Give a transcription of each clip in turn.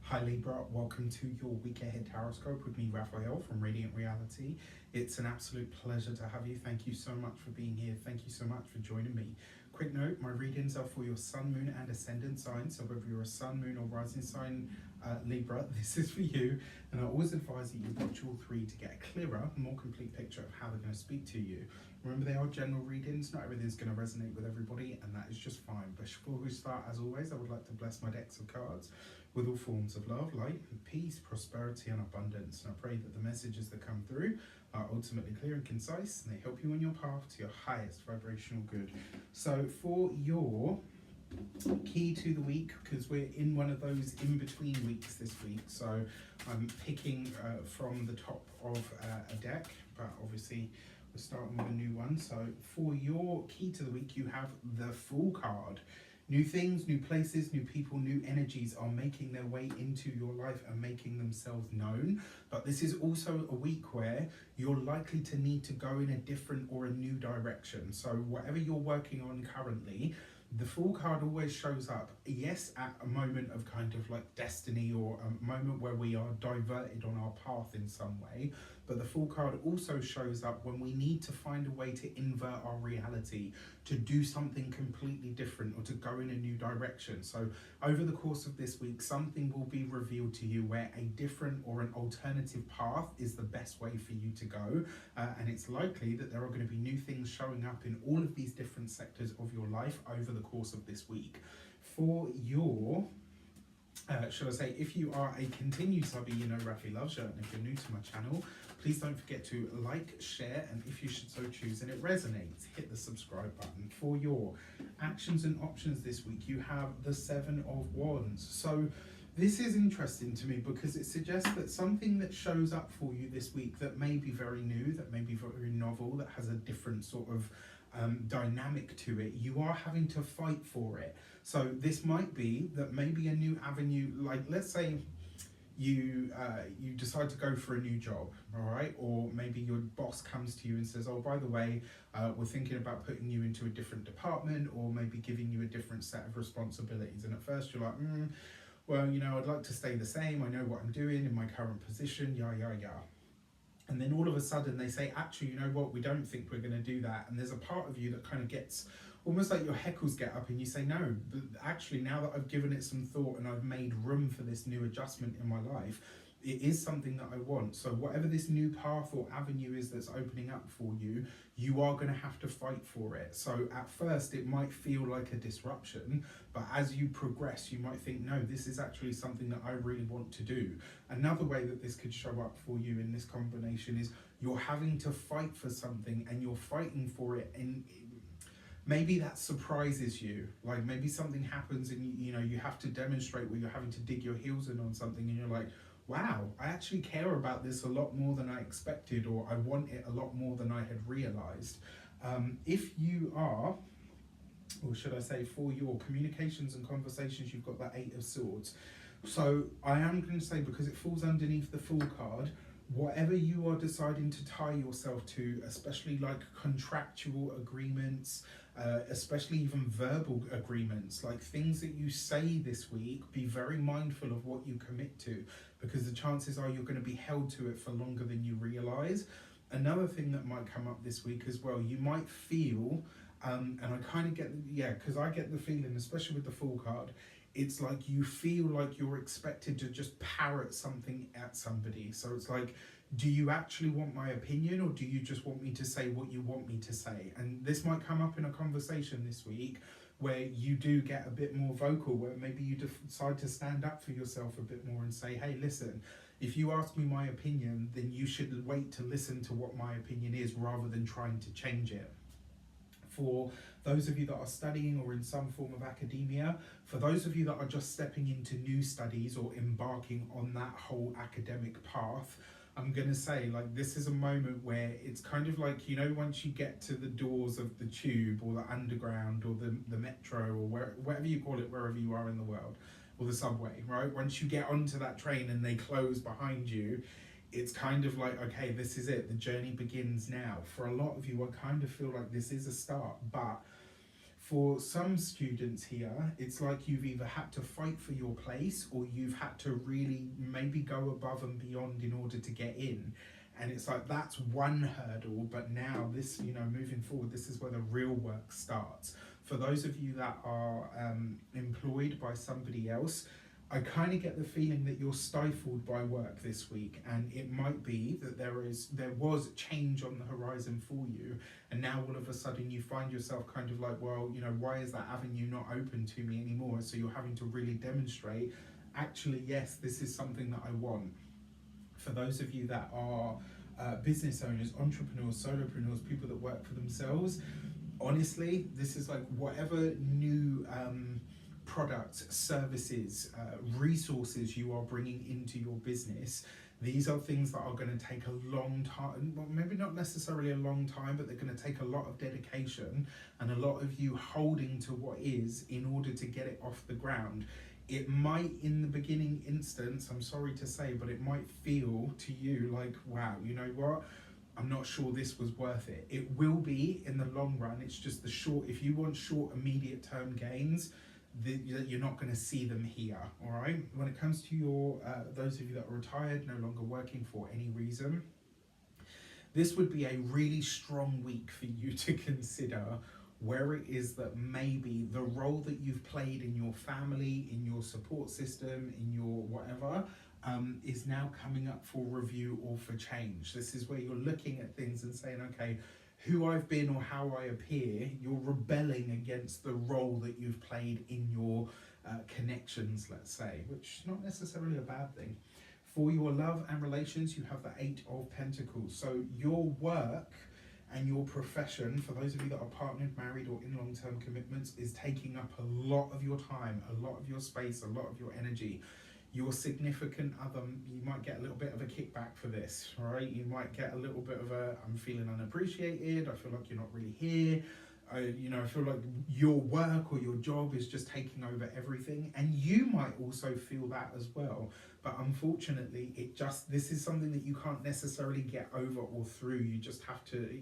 Hi Libra, welcome to your week ahead taroscope with me, Raphael from Reydiant Reality. It's an absolute pleasure to have you. Thank you so much for being here. Thank you so much for joining me. Quick note, my readings are for your sun, moon and ascendant sign. So whether you're a sun, moon or rising sign Libra, this is for you. And I always advise that you watch all three to get a clearer, more complete picture of how they're going to speak to you. Remember, they are general readings. Not everything's going to resonate with everybody, and that is just fine. But before we start, as always, I would like to bless my decks of cards with all forms of love, light, and peace, prosperity, and abundance. And I pray that the messages that come through are ultimately clear and concise, and they help you on your path to your highest vibrational good. So for your key to the week, because we're in one of those in-between weeks this week, so I'm picking from the top of a deck, but obviously we're starting with a new one. So for your key to the week, you have the Fool card. New things, new places, new people, new energies are making their way into your life and making themselves known. But this is also a week where you're likely to need to go in a different or a new direction. So whatever you're working on currently, the Fool card always shows up, yes, at a moment of kind of like destiny or a moment where we are diverted on our path in some way. But the Fool card also shows up when we need to find a way to invert our reality, to do something completely different or to go in a new direction. So over the course of this week, something will be revealed to you where a different or an alternative path is the best way for you to go. And it's likely that there are going to be new things showing up in all of these different sectors of your life over the course of this week. For your should I say, if you are a continued subby, you know Rafi loves you, and if you're new to my channel, please don't forget to like, share, and if you should so choose and it resonates, hit the subscribe button. For your actions and options this week, you have the Seven of Wands. So this is interesting to me because it suggests that something that shows up for you this week that may be very new, that may be very novel, that has a different sort of dynamic to it, you are having to fight for it. So this might be that maybe a new avenue, like let's say you decide to go for a new job, all right, or maybe your boss comes to you and says, oh, by the way, we're thinking about putting you into a different department or maybe giving you a different set of responsibilities. And at first you're like, well, you know, I'd like to stay the same, I know what I'm doing in my current position, yah. And then all of a sudden they say, actually, you know what, we don't think we're going to do that. And there's a part of you that kind of gets almost like your heckles get up and you say, no, but actually now that I've given it some thought and I've made room for this new adjustment in my life, it is something that I want. So whatever this new path or avenue is that's opening up for you, you are going to have to fight for it. So at first it might feel like a disruption, but as you progress, you might think, no, this is actually something that I really want to do. Another way that this could show up for you in this combination is you're having to fight for something and you're fighting for it, and maybe that surprises you. Like maybe something happens and you know you have to demonstrate where you're having to dig your heels in on something and you're like, wow, I actually care about this a lot more than I expected, or I want it a lot more than I had realized. If you are, or should I say for your communications and conversations, you've got that Eight of Swords. So I am going to say, because it falls underneath the Fool card, whatever you are deciding to tie yourself to, especially like contractual agreements, especially even verbal agreements, like things that you say this week, be very mindful of what you commit to, because the chances are you're going to be held to it for longer than you realize. Another thing that might come up this week as well, you might feel, and I kind of get, because I get the feeling, especially with the Fool card, it's like you feel like you're expected to just parrot something at somebody. So it's like, do you actually want my opinion, or do you just want me to say what you want me to say? And this might come up in a conversation this week where you do get a bit more vocal, where maybe you decide to stand up for yourself a bit more and say, hey, listen, if you ask me my opinion, then you should wait to listen to what my opinion is rather than trying to change it. For those of you that are studying or in some form of academia, for those of you that are just stepping into new studies or embarking on that whole academic path, I'm going to say, like, this is a moment where it's kind of like, you know, once you get to the doors of the tube or the underground or the metro or whatever you call it, wherever you are in the world, or the subway, right? Once you get onto that train and they close behind you, it's kind of like, okay, this is it. The journey begins now. For a lot of you, I kind of feel like this is a start, but For some students here, it's like you've either had to fight for your place or you've had to really maybe go above and beyond in order to get in. And it's like that's one hurdle, but now this, moving forward, this is where the real work starts. For those of you that are employed by somebody else, I kind of get the feeling that you're stifled by work this week, and it might be that there was change on the horizon for you, and now all of a sudden you find yourself kind of like, well, why is that avenue not open to me anymore? So you're having to really demonstrate, actually, yes, this is something that I want. For those of you that are business owners, entrepreneurs, solopreneurs, people that work for themselves, honestly, this is like whatever new products, services, resources you are bringing into your business, these are things that are going to take a long time. Well, maybe not necessarily a long time, but they're going to take a lot of dedication and a lot of you holding to what is in order to get it off the ground. It might, in the beginning instance, I'm sorry to say, but it might feel to you like, wow, you know what? I'm not sure this was worth it. It will be in the long run. It's just if you want short, immediate term gains, you're not going to see them here, all right? When it comes to those of you that are retired, no longer working for any reason, this would be a really strong week for you to consider where it is that maybe the role that you've played in your family, in your support system, in your whatever, is now coming up for review or for change. This is where you're looking at things and saying, okay, who I've been or how I appear, you're rebelling against the role that you've played in your connections, let's say, which is not necessarily a bad thing. For your love and relations, you have the 8 of Pentacles. So your work and your profession, for those of you that are partnered, married, or in long-term commitments, is taking up a lot of your time, a lot of your space, a lot of your energy. Your significant other, you might get a little bit of a kickback for this, all right? You might get a little bit of I'm feeling unappreciated, I feel like you're not really here, I feel like your work or your job is just taking over everything, and you might also feel that as well. But unfortunately, this is something that you can't necessarily get over or through. You just have to,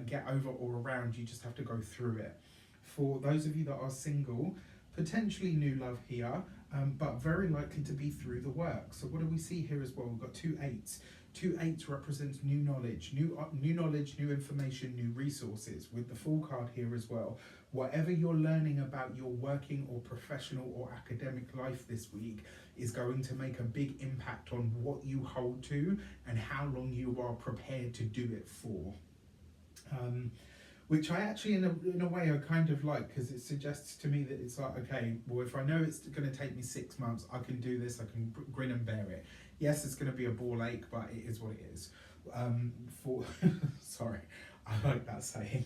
get over or around. You just have to go through it. For those of you that are single, potentially new love here, but very likely to be through the work. So what do we see here as well? We've got 2 8s. 2 8s represents new knowledge, new information, new resources, with the Fool card here as well. Whatever you're learning about your working or professional or academic life this week is going to make a big impact on what you hold to and how long you are prepared to do it for. Which I actually, in a way, I kind of like, because it suggests to me that it's like, okay, well, if I know it's going to take me 6 months, I can do this, I can grin and bear it. Yes, it's going to be a ball ache, but it is what it is. Sorry, I like that saying.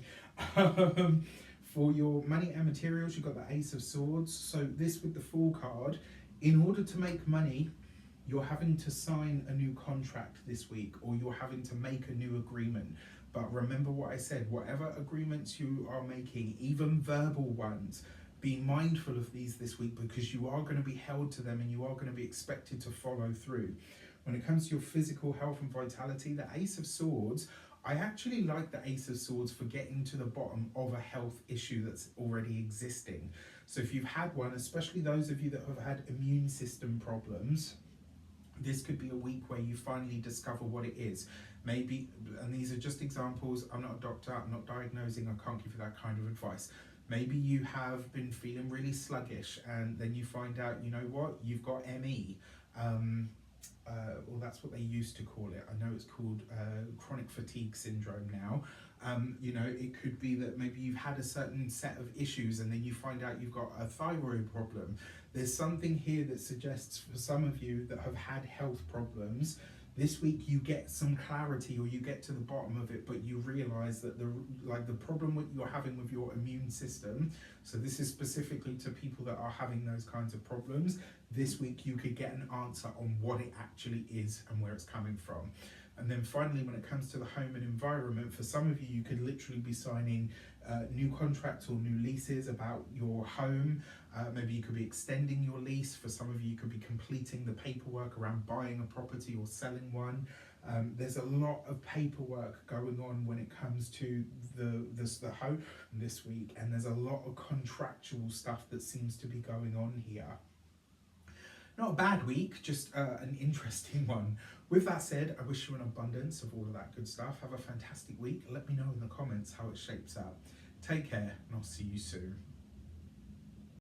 For your money and materials, you've got the Ace of Swords. So this with the Fool card, in order to make money, you're having to sign a new contract this week, or you're having to make a new agreement. But remember what I said, whatever agreements you are making, even verbal ones, be mindful of these this week, because you are going to be held to them and you are going to be expected to follow through. When it comes to your physical health and vitality, the Ace of Swords, I actually like the Ace of Swords for getting to the bottom of a health issue that's already existing. So if you've had one, especially those of you that have had immune system problems, this could be a week where you finally discover what it is. Maybe, and these are just examples, I'm not a doctor, I'm not diagnosing, I can't give you that kind of advice. Maybe you have been feeling really sluggish and then you find out, you know what, you've got ME. Well, that's what they used to call it. I know it's called chronic fatigue syndrome now. It could be that maybe you've had a certain set of issues and then you find out you've got a thyroid problem. There's something here that suggests for some of you that have had health problems, this week you get some clarity or you get to the bottom of it, but you realize that the problem what you're having with your immune system, so this is specifically to people that are having those kinds of problems, this week you could get an answer on what it actually is and where it's coming from. And then finally, when it comes to the home and environment, for some of you, you could literally be signing new contracts or new leases about your home. Maybe you could be extending your lease. For some of you, you could be completing the paperwork around buying a property or selling one. There's a lot of paperwork going on when it comes to the home this week, and there's a lot of contractual stuff that seems to be going on here. Not a bad week, just an interesting one. With that said, I wish you an abundance of all of that good stuff. Have a fantastic week. Let me know in the comments how it shapes out. Take care, and I'll see you soon.